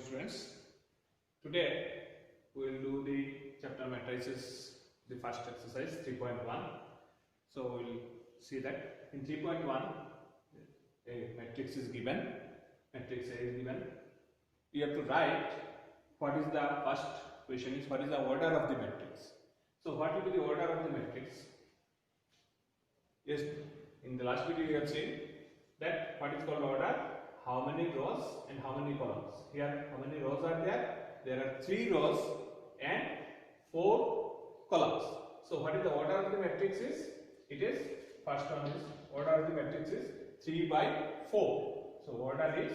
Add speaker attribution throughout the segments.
Speaker 1: Students, today we will do the chapter matrices, the first exercise 3.1. So we will see that in 3.1 a matrix is given, matrix A is given. You have to write what is the first question is what is the order of the matrix. So what will be the order of the matrix? Yes, in the last video you have seen that what is called order, how many rows and how many columns. Here how many rows are there? There are 3 rows and 4 columns. So what is the order of the matrix is? It is, first one is, order of the matrix is 3 by 4. So order is,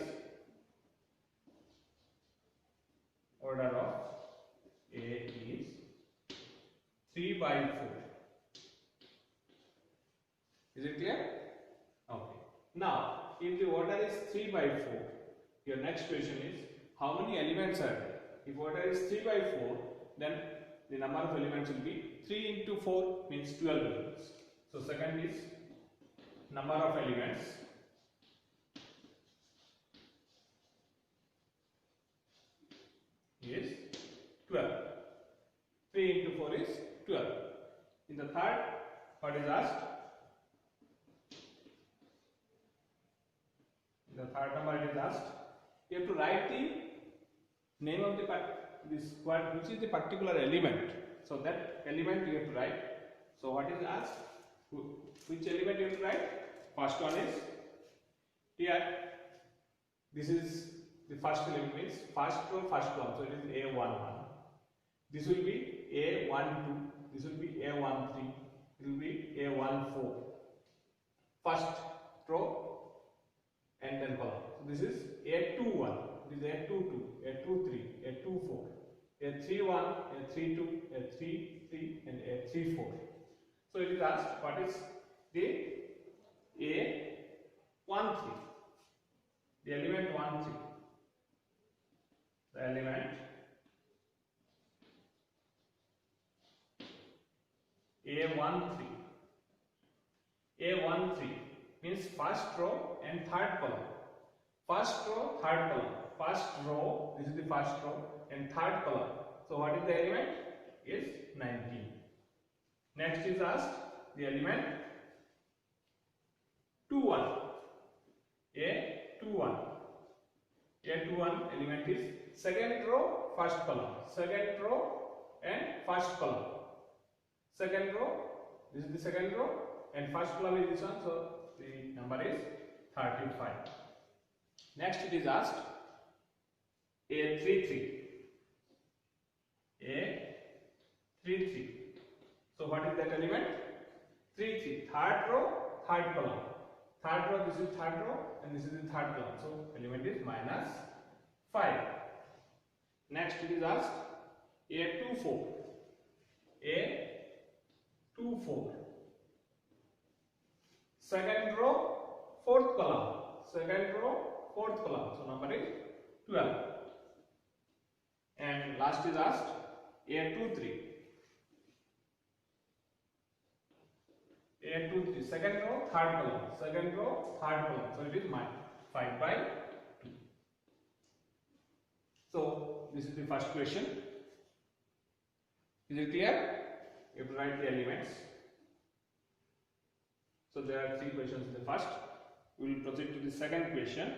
Speaker 1: order of A is 3 by 4. Is it clear? Okay. Now, if the order is 3 by 4, your next question is how many elements are there? If order is 3 by 4, then the number of elements will be 3 into 4 means 12 elements. So second is number of elements is 12. 3 into 4 is 12. In the third, what is asked? The third number it is asked. You have to write the name of the which is the particular element. So that element you have to write. So what is asked? Which element you have to write? First one is here. This is the first element means first row, first column. So it is A11. This will be A12. This will be A13. It will be A14. First row and then column. So this is A21, this is A22, A23, A24, A31, A32, A33 and A34. So it is asked what is the A13, the element 13, the element A13. A13 means first row and third column. First row, third column. First row, this is the first row, and third column. So what is the element? Is 19. Next is asked the element 21. A21. A21 element is second row, first column. Second row and first column. Second row, this is the second row, and first column is this one. So the number is 35. Next it is asked A33. A33. So what is that element? 33. Third row, third column. Third row, this is third row and this is the third column. So element is minus 5. Next it is asked A24. A24. Second row, fourth column. Second row, fourth column. So number is 12. And last is asked A23. A23. Second row, third column. Second row, third column. So it is 5 by 2. So this is the first question. Is it clear? You have to write the elements. So there are 3 questions in the first. We will proceed to the second question.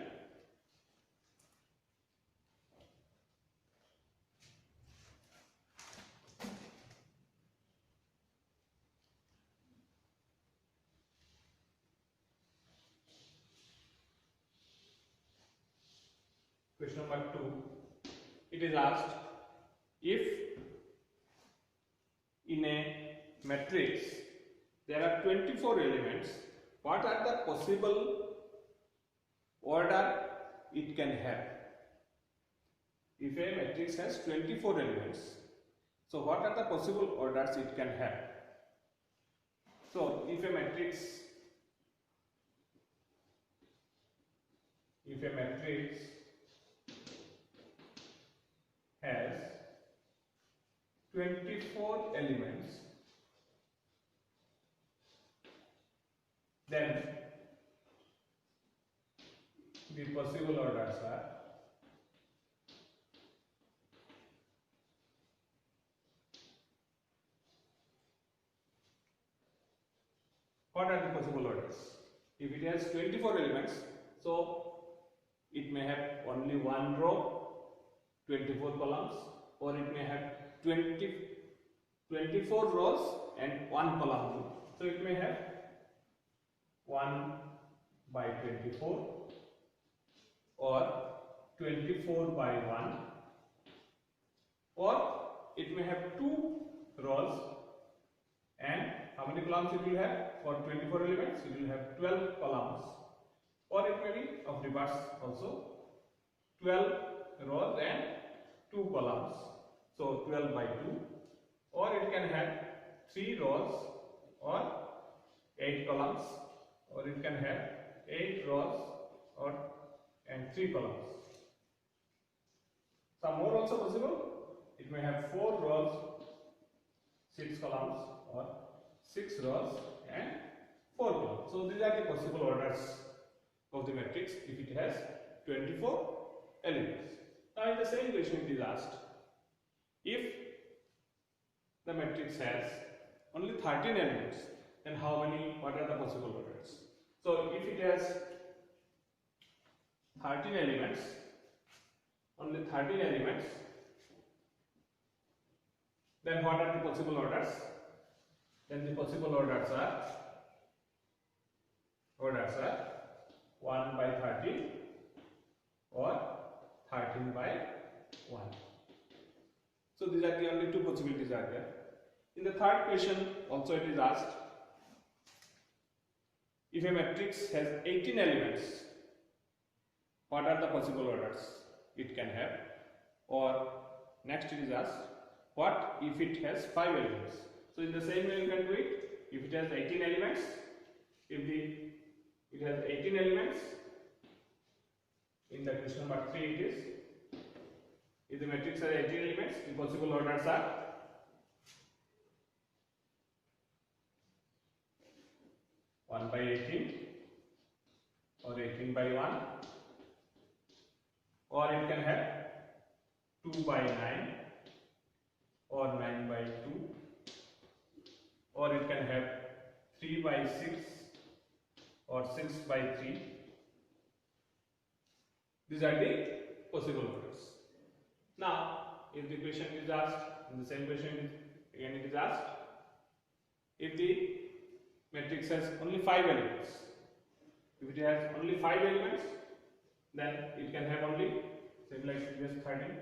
Speaker 1: Question number 2. It is asked if in a matrix there are 24 elements, what are the possible order it can have? If a matrix has 24 elements, so what are the possible orders it can have? So if a matrix has 24 elements, then the possible orders are what are the possible orders? If it has 24 elements, so it may have only one row, 24 columns, or it may have 24 rows and one column. So it may have 1 by 24 or 24 by 1, or it may have 2 rows and how many columns it will have? For 24 elements it will have 12 columns, or it may be of reverse also, 12 rows and 2 columns, so 12 by 2, or it can have 3 rows or 8 columns, or it can have 8 rows or and 3 columns. Some more also possible. It may have 4 rows, 6 columns, or 6 rows and 4 columns. So these are the possible orders of the matrix if it has 24 elements. Now in the same question it is asked, if the matrix has only 13 elements, then what are the possible orders? So if it has 13 elements, only 13 elements, then what are the possible orders? Then the possible orders are 1 by 13 or 13 by 1. So these are the only two possibilities are there. In the third question also it is asked, if a matrix has 18 elements, what are the possible orders it can have? Or next it is asked, what if it has 5 elements? So in the same way you can do it. If it has 18 elements, it has 18 elements, in the question number 3 it is, if the matrix has 18 elements, the possible orders are 1 by 18 or 18 by 1, or it can have 2 by 9 or 9 by 2, or it can have 3 by 6 or 6 by 3. These are the possible orders. Now, if the question is asked, in the same question again it is asked, if the matrix has only 5 elements, if it has only 5 elements, then it can have only, same like previous 13.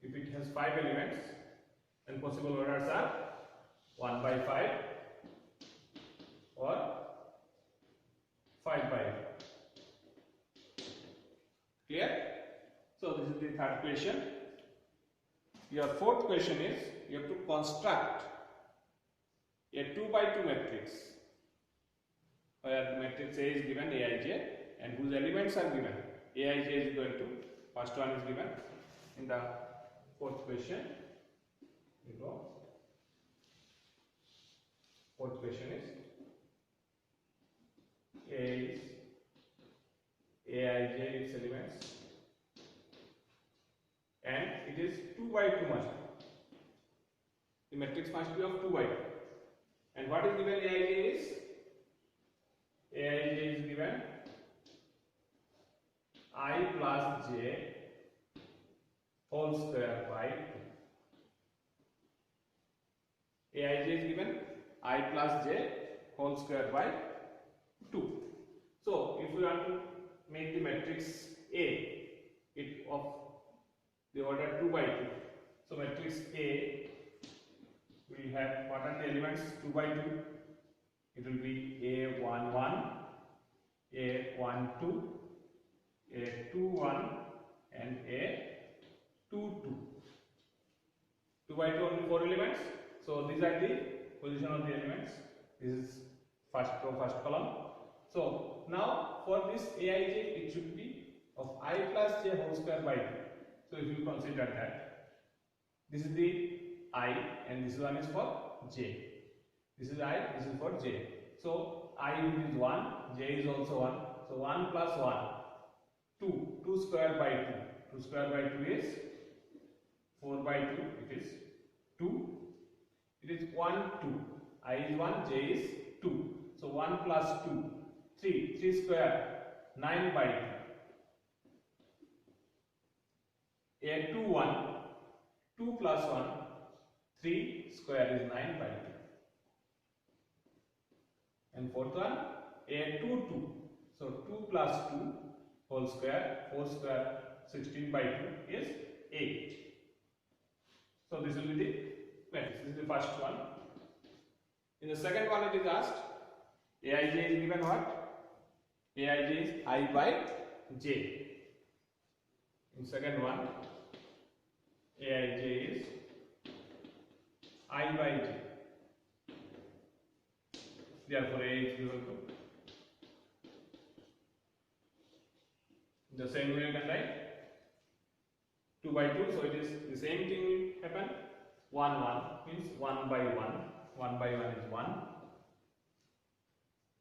Speaker 1: If it has 5 elements, then possible orders are 1 by 5 or 5 by 5. Clear? So this is the third question. Your fourth question is, you have to construct a 2 by 2 matrix where the matrix A is given Aij and whose elements are given. Aij is equal to, first one is given in the fourth question. Fourth question is Aij its elements, and it is 2 by 2 must be. The matrix must be of 2 by 2. And what is given Aij is? Aij is given I plus j whole square by 2. Aij is given I plus j whole square by 2. So if we want to make the matrix A it of the order 2 by 2, so matrix A will have, what are the elements 2 by 2? It will be A11, A12, A21 and A22. 2 by 2 only 4 elements. So these are the position of the elements. This is first row, first column. So now for this Aij it should be of I plus j whole square by 2. So if you consider that this is the I and this one is for j. This is I, this is for j. So I is 1, j is also 1. So 1 plus 1, 2. 2 square by 2. 2 square by 2 is 4 by 2. It is 2. It is 1, 2. I is 1, j is 2. So 1 plus 2, 3, 3 square, 9 by 2. A 2, 1, 2 plus 1, 3 square is 9 by 2. And fourth one, a 2, 2. So 2 plus 2 whole square, 4 square, 16 by 2 is 8. So this will be the matrix. This is the first one. In the second one, it is asked Aij is given what? Aij is I by j. In second one, Aij is I by j. Therefore, A is equal to. The same way you can write 2 by 2. So it is the same thing will happen. 1 1 means 1 by 1. 1 by 1 is 1.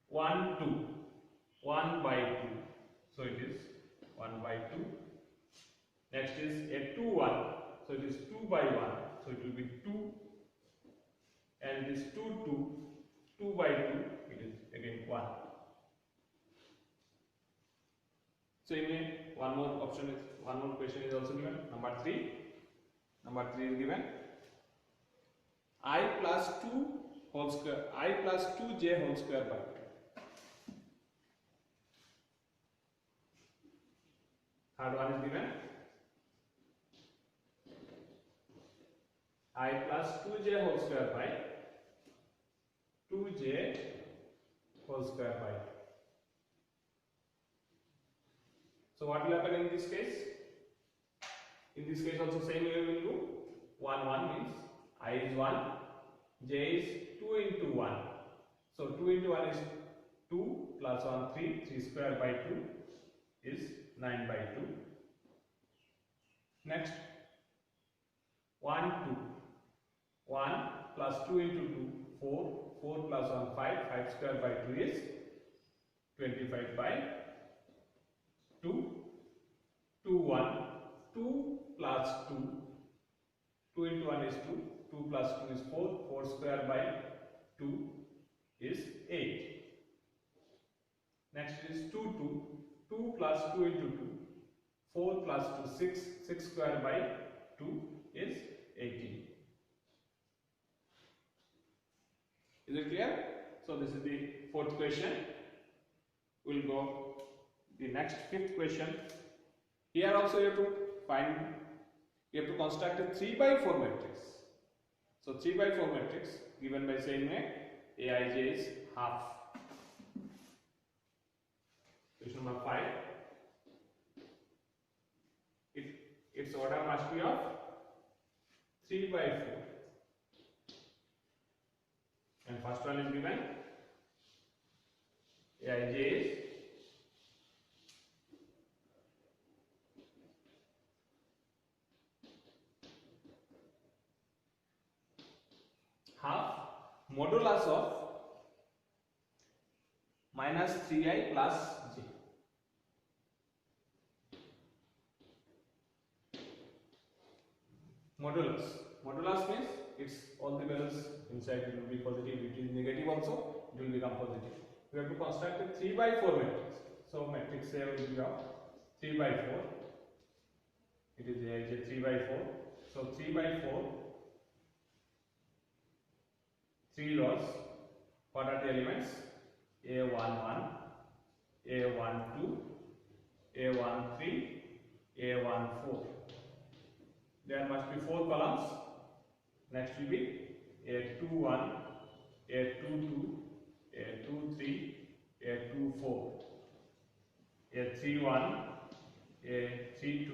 Speaker 1: 1 2. 1 by 2. So it is 1 by 2. Next is a 2 1. So it is 2 by 1. So it will be 2. And this 2 2. 2 by 2, it is again 1. So one more question is also given. Number 3. Number 3 is given. I plus 2 whole square. I plus 2j whole square by 2. Third one is given. I plus 2j whole square by 2j whole square by 2. So what will happen in this case? In this case also same way we will do. 1 1 means I is 1, j is 2 into 1. So 2 into 1 is 2 plus 1 3, 3 square by 2 is 9 by 2. Next 1 2. 1 plus 2 into 2, 4. 4 plus 1 5, 5 square by 2 is 25 by 2. 2 1. 2 plus 2. 2 into 1 is 2. 2 plus 2 is 4. 4 square by 2 is 8. Next is 2 2. 2 plus 2 into 2. 4 plus 2 6. 6 square by 2 is 18. Is it clear? So this is the fourth question. We'll go the next fifth question. Here also you have to construct a 3 by 4 matrix. So 3 by 4 matrix given by same way Aij is half. Question number 5. Its order must be of 3 by 4. And first one is given. Aij is half modulus of minus 3i plus j. Modulus means it's all the values inside it will be positive. It is negative also, it will become positive. We have to construct a 3 by 4 matrix. So matrix A will be of 3 by 4. It is Aij 3 by 4. So 3 by 4. 3 rows. What are the elements? A11, A12, A13, A14. There must be 4 columns. Next will be A21, A22, A23, A24, A31, A32,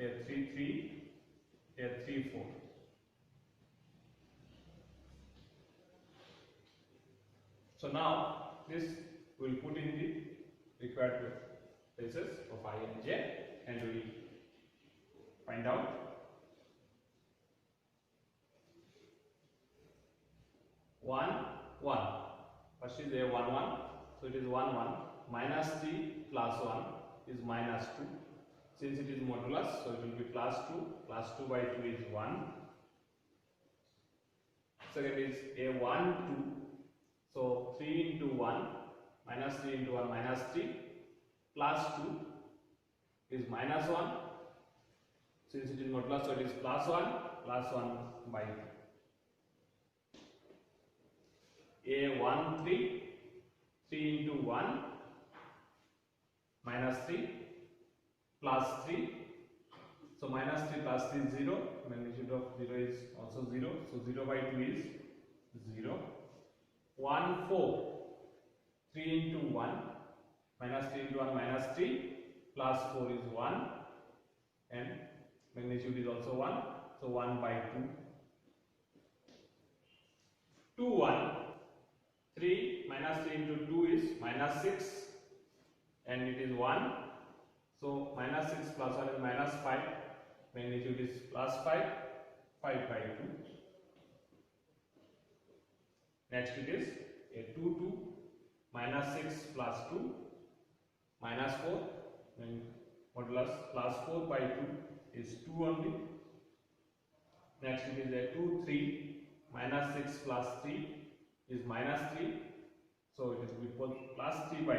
Speaker 1: A33, A34. So now this we will put in the required places of I and j, and we will find out. 1 1. First is A 1 1. So it is 1 1. Minus 3 plus 1 is minus 2. Since it is modulus, so it will be plus 2. Plus 2 by 2 is 1. Second is A 1 2. So 3 into 1 minus 3 into 1 minus 3 plus 2 is minus 1. Since it is modulus, so it is plus 1 by 2. A1 3 into 1 minus 3 plus 3. So minus 3 plus 3 is 0. Magnitude of 0 is also 0. So 0 by 2 is 0. 1 4 3 into 1 minus 3 into 1 minus 3 plus 4 is 1, and magnitude is also 1. So 1 by 2. 2 1 3 minus 3 into 2 is minus 6, and it is 1. So minus 6 plus 1 is minus 5. Magnitude is plus 5 by 2. Next it is a 2 2 minus 6 plus 2 minus 4, and modulus plus 4 by 2 is 2 only. Next it is a 2 3 minus 6 plus 3 is minus 3, so it is equal to plus 3 by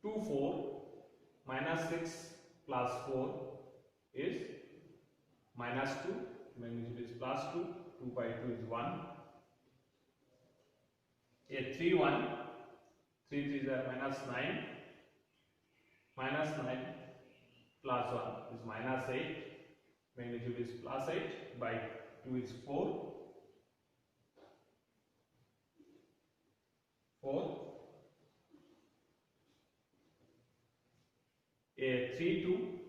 Speaker 1: 2. 2 4 minus 6 plus 4 is minus 2, magnitude is plus 2, 2 by 2 is 1. A 3 1 3 3 is minus 9, minus 9 plus 1 is minus 8, magnitude is plus 8 by 2 is 4. 4. A 3 2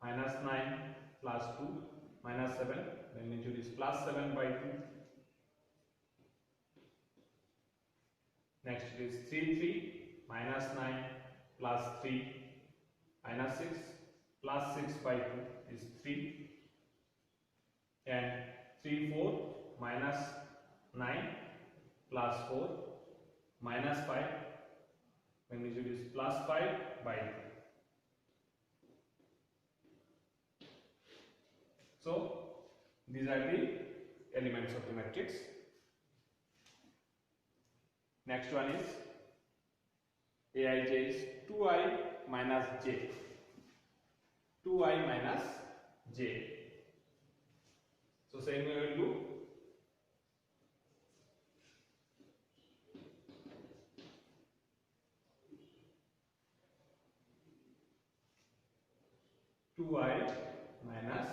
Speaker 1: minus 9 plus 2 minus 7, magnitude is plus 7 by 2. Next it is 3 3 minus 9 plus 3 minus 6 plus 6 by 2 is 3, and 3 4 minus 9 plus 4 minus 5, magnitude is plus 5 by 2. So these are the elements of the matrix. Next one is Aij is 2i minus j. 2i minus j. So same we will do. minus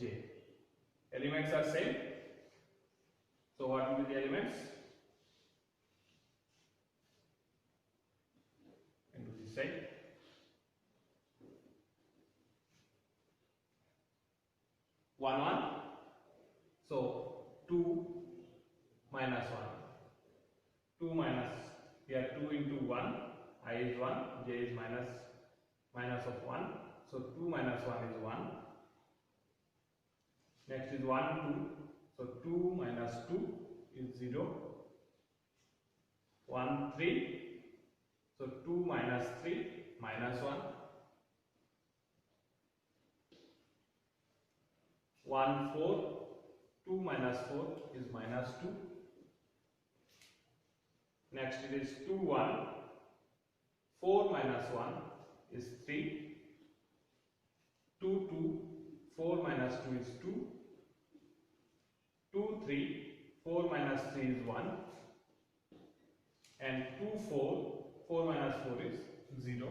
Speaker 1: j. Elements are same. So what will be the elements? Into this side. One one. So 2 minus 1. 2 minus, here 2 into 1. I is 1. J is minus of 1. So 2 minus 1 is 1. Next is 1 2. So 2 minus 2 is 0. 1 3. So 2 minus 3 minus 1. 1 4. 2 minus 4 is minus 2. Next it is 2 1. 4 minus 1 is 3. 2 2. 4 minus 2 is 2. 2 3. 4 minus 3 is 1. And 2 4. 4 minus 4 is 0.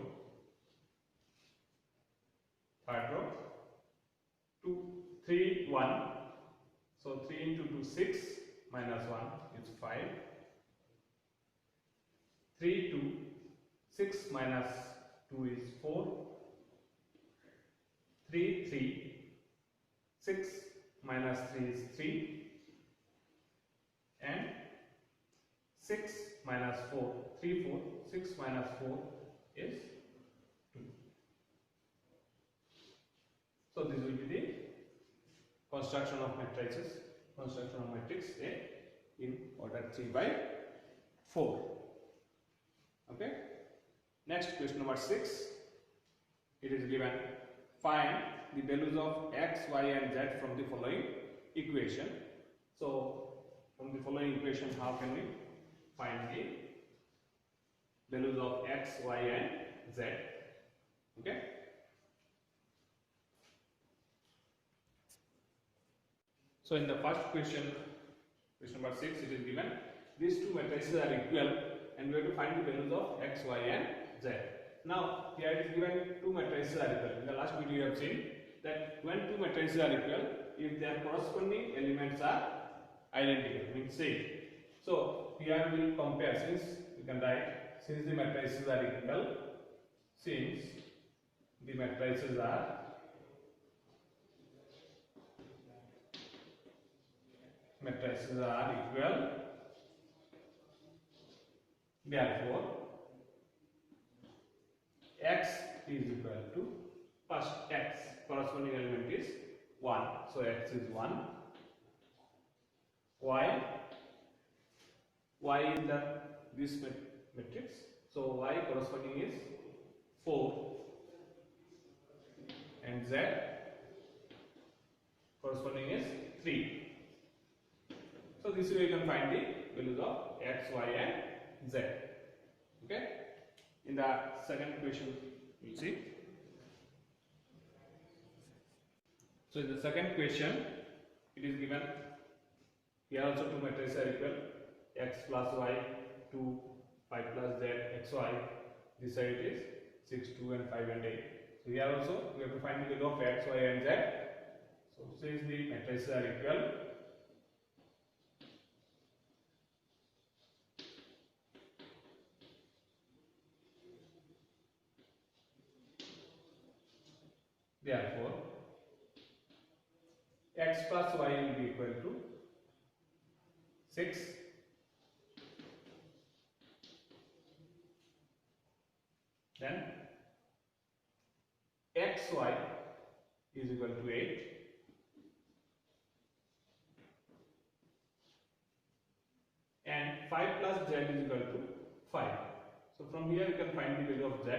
Speaker 1: Third row. 2 3 1. So 3 into 2 6 minus 1 is 5. 3 2. 6 minus 2 is 4. 3 3. 6 minus 3 is 3. And 6 minus 4. 3 4. 6 minus 4 is 2. So this will be the construction of matrices, construction of matrix A in order 3 by 4. Okay. Next, question number 6. It is given, find the values of x, y and z from the following equation. So from the following equation, how can we find the values of x, y and z? Okay. So in the first question, question number 6, it is given these two matrices are equal and we have to find the values of x, y and z. Now here it is given two matrices are equal. In the last video you have seen that when two matrices are equal, if their corresponding elements are identical, means same. So here we will compare, since we can write, since the matrices are equal, since the matrices are equal, therefore x is equal to, first x corresponding element is 1, so x is 1, y is this matrix, so y corresponding is 4, and z corresponding is 3. So this way you can find the values of x, y and z. Okay. In the second question, you will see. So in the second question, it is given here also two matrices are equal, x plus y 2, 5 plus z, xy. This side it is 6, 2 and 5 and 8. So here also we have to find the value of x, y and z. So since the matrices are equal, therefore x plus y will be equal to 6, then xy is equal to 8, and 5 plus z is equal to 5. So from here you can find the value of z.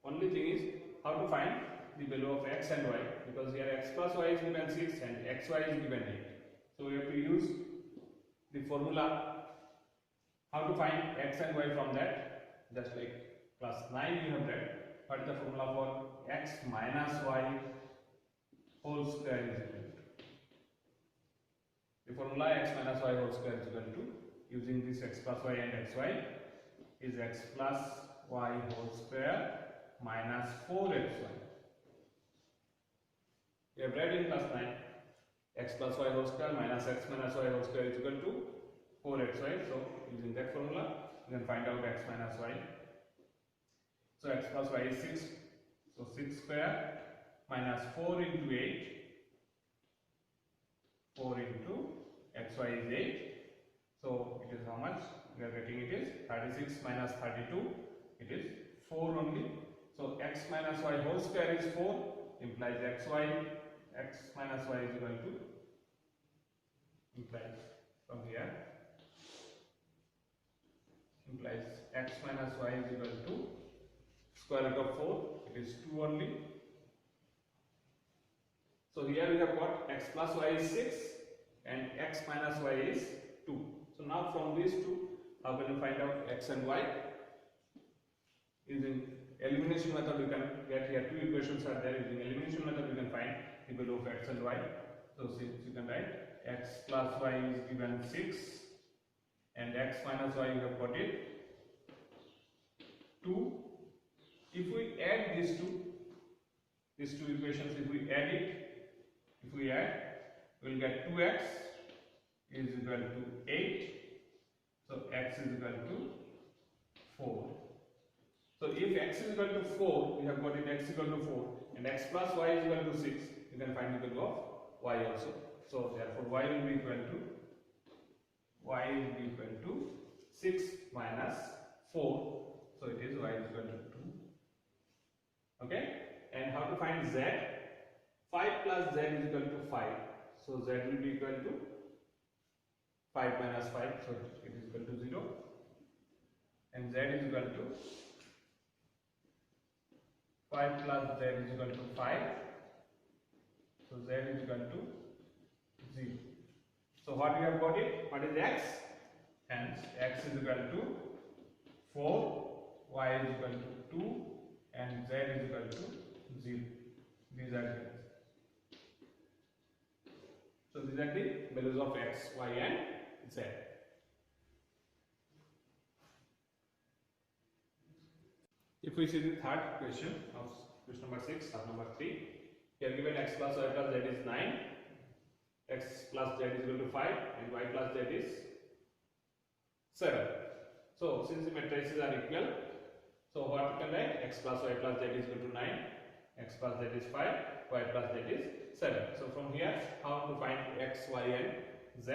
Speaker 1: Only thing is how to find the value of x and y, because here x plus y is given 6 and xy is given 8. So we have to use the formula. How to find x and y from that? Just like class 9 you have read. What is the formula for x minus y whole square is equal to? The formula x minus y whole square is equal to, using this x plus y and xy, is x plus y whole square minus 4xy. We have read in class 9, x plus y whole square minus x minus y whole square is equal to 4xy. So using that formula, you can find out x minus y. So x plus y is 6. So 6 square minus 4 into 8. 4 into xy is 8. So it is how much? We are getting it is 36 minus 32. It is 4 only. So x minus y whole square is 4, implies x minus y is equal to, implies from here, implies x minus y is equal to square root of 4, it is 2 only. So here we have got x plus y is 6 and x minus y is 2. So now from these two, how can you find out x and y? Using elimination method we can get, here two equations are there. Using elimination method we can find the value of x and y. So since you can write x plus y is given 6 and x minus y you have got it 2. If we add these two equations, if we add, we will get 2x is equal to 8. So x is equal to 4. So if x is equal to 4, we have got it x equal to 4 and x plus y is equal to 6, you can find the value of y also. So therefore y will be equal to 6 minus 4. So it is y is equal to 2. Okay, and how to find z? 5 plus z is equal to 5. So z will be equal to 5 minus 5. So it is equal to 0. And z is equal to 5 plus z is equal to 5. So z is equal to 0. So what we have got it? What is x? Hence x is equal to 4, y is equal to 2, and z is equal to 0. These are the values of x, y, and z. If we see the third question of question number 6, sub number 3, here given x plus y plus z is 9, x plus z is equal to 5, and y plus z is 7. So since the matrices are equal, so what we can write? X plus y plus z is equal to 9, x plus z is 5, y plus z is 7. So from here, how to find x, y, and z?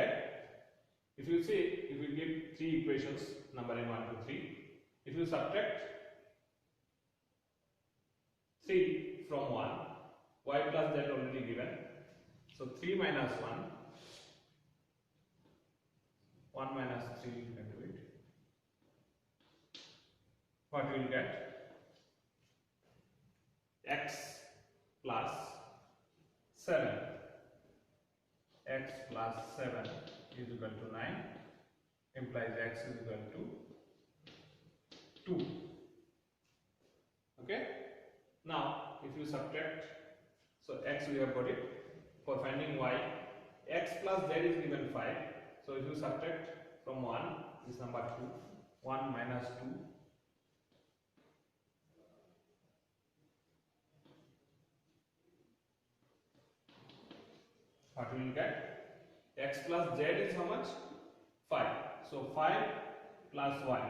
Speaker 1: If you see, if we give three equations, number in 1 to 3, if you subtract 3 from 1, y plus z already given. So 3 minus 1 minus 3 you can do it. What you will get? X plus 7. X plus 7 is equal to 9, implies x is equal to 2. Okay? Now, if you subtract, so x we have got it. For finding y, x plus z is given 5. So if you subtract from 1, this number 2, 1 minus 2. What we will get? X plus z is how much? 5. So 5 plus y.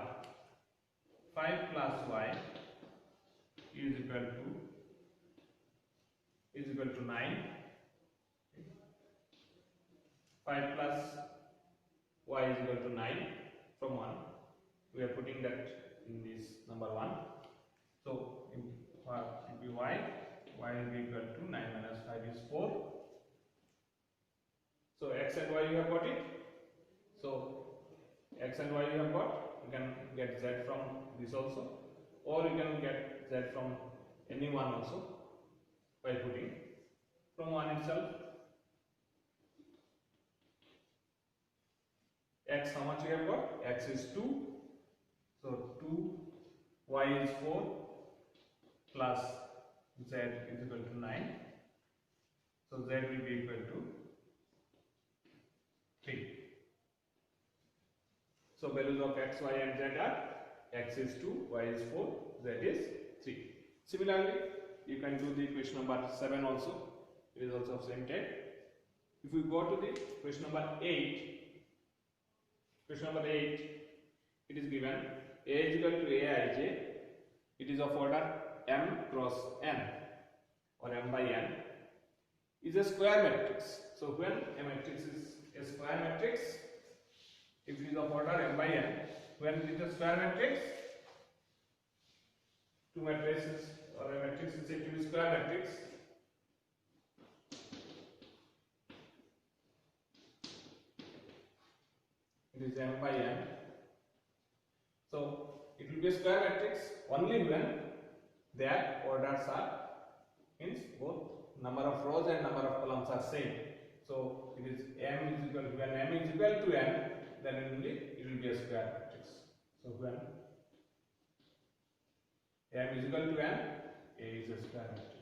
Speaker 1: 5 plus y is equal to 9. 5 plus y is equal to 9 from 1. We are putting that in this number 1. So it will be y will be equal to 9 minus 5 is 4. So x and y you have got it. So x and y you have got. You can get z from this also, or you can get z from any one also by putting from 1 itself. X, how much we have got? X is 2. So 2, y is 4 plus z is equal to 9. So z will be equal to 3. So values of x, y, and z are x is 2, y is 4, z is 3. Similarly, you can do the question number 7 also. It is also of same type. If we go to the question number 8, it is given A is equal to Aij. It is of order m cross n or m by n is a square matrix. So when a matrix is a square matrix, if it is of order m by n, when it is a square matrix, two matrices or a matrix is said to be square matrix. It is m by n. So it will be a square matrix only when their orders are, means both number of rows and number of columns are same. So it is m is equal to, when m is equal to n, then it will be a square matrix. So when m is equal to n, A is a square matrix.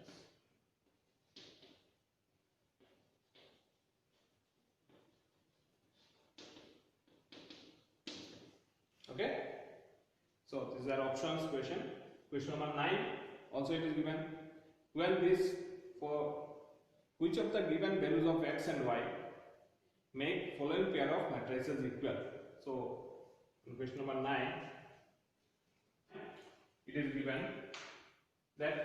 Speaker 1: Okay. So these are options question. Question number 9. Also it is given when this, for which of the given values of x and y make following pair of matrices equal. So in question number 9, it is given that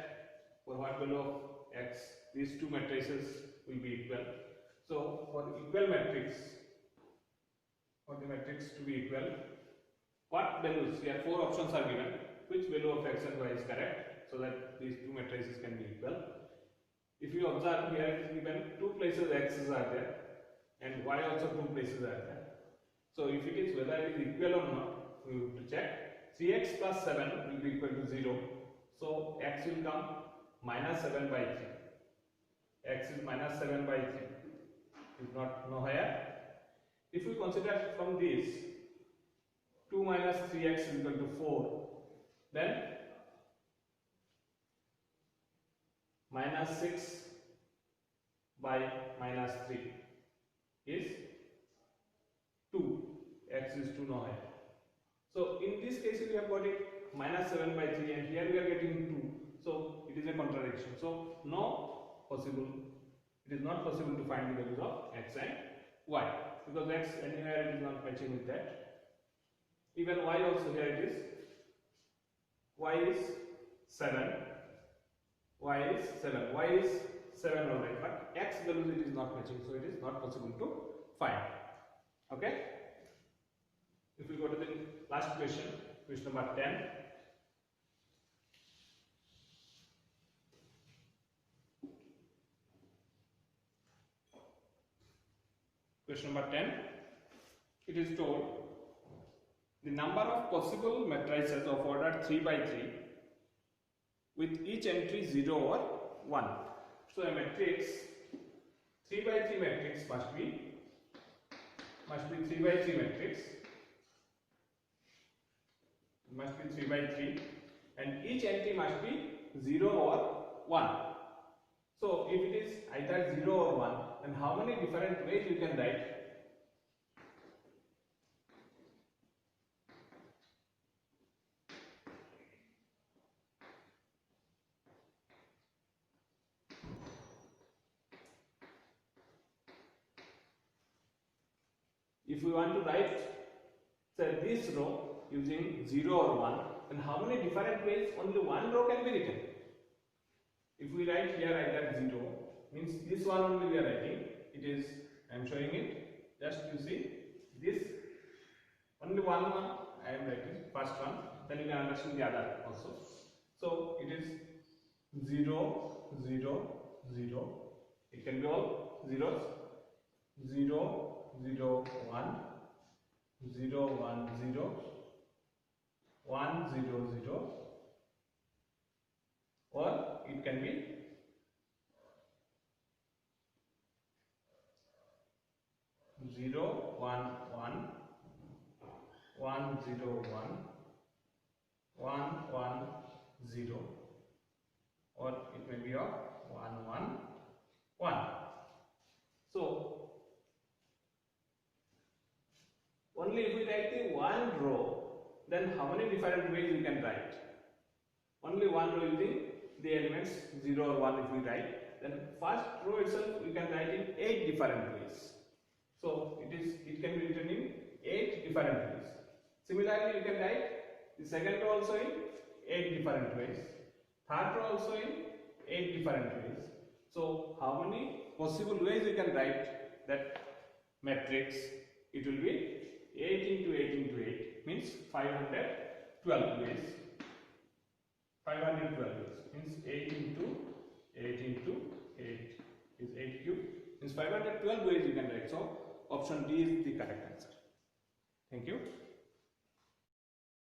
Speaker 1: for what value of x these two matrices will be equal. So for equal matrix, for the matrix to be equal, what values, here four options are given, which value of x and y is correct, so that these two matrices can be equal. If you observe, here it is given two places x's are there and y also two places are there. So if it is whether it is equal or not, we have to check. 3x plus 7 will be equal to 0. So x will come minus 7 by 3. X is minus 7 by 3. Is not no higher. if we consider from this 2 minus 3x is equal to 4, then minus 6 by minus 3 is 2. X is 2 now. So in this case we have got it minus 7 by 3, and here we are getting 2. So it is a contradiction. So no possible. It is not possible to find the values of x and y, because x anywhere it is not matching with that. Even y also, here it is. Y is 7. Y is 7. Y is 7 alright, but x values it is not matching, so it is not possible to find. Okay. If we go to the last question, question number 10. Question number 10. It is told the number of possible matrices of order 3 by 3 with each entry 0 or 1. So a matrix 3 by 3 matrix must be 3 by 3 matrix. Must be 3 by 3, and each entry must be 0 or 1. So if it is either 0 or 1, then how many different ways you can write? If we want to write, say, this row using 0 or 1, then how many different ways? Only one row can be written. If we write here either 0, means this one only we are writing. It is, I am showing it. Just you see this only one I am writing, first one. Then you can understand the other also. So it is 0, 0, 0. It can be all zeros. 0, 0, 1, 0, 1, 0, 1, 0, 0, or it can be 0, 1, 1, 1, 0, 1, 1, 1, 0, or it may be a 1, 1, 1. So only if we write the one row, then how many different ways we can write? Only one row using the elements 0 or 1 if we write, then first row itself we can write in 8 different ways. So it can be written in 8 different ways. Similarly, you can write the second row also in 8 different ways, third row also in 8 different ways. So how many possible ways we can write that matrix? It will be 8 into 8 into 8 means 512 ways. 512 ways means 8 into 8 into 8 is 8 cube, means 512 ways you can write. So option D is the correct answer. Thank you.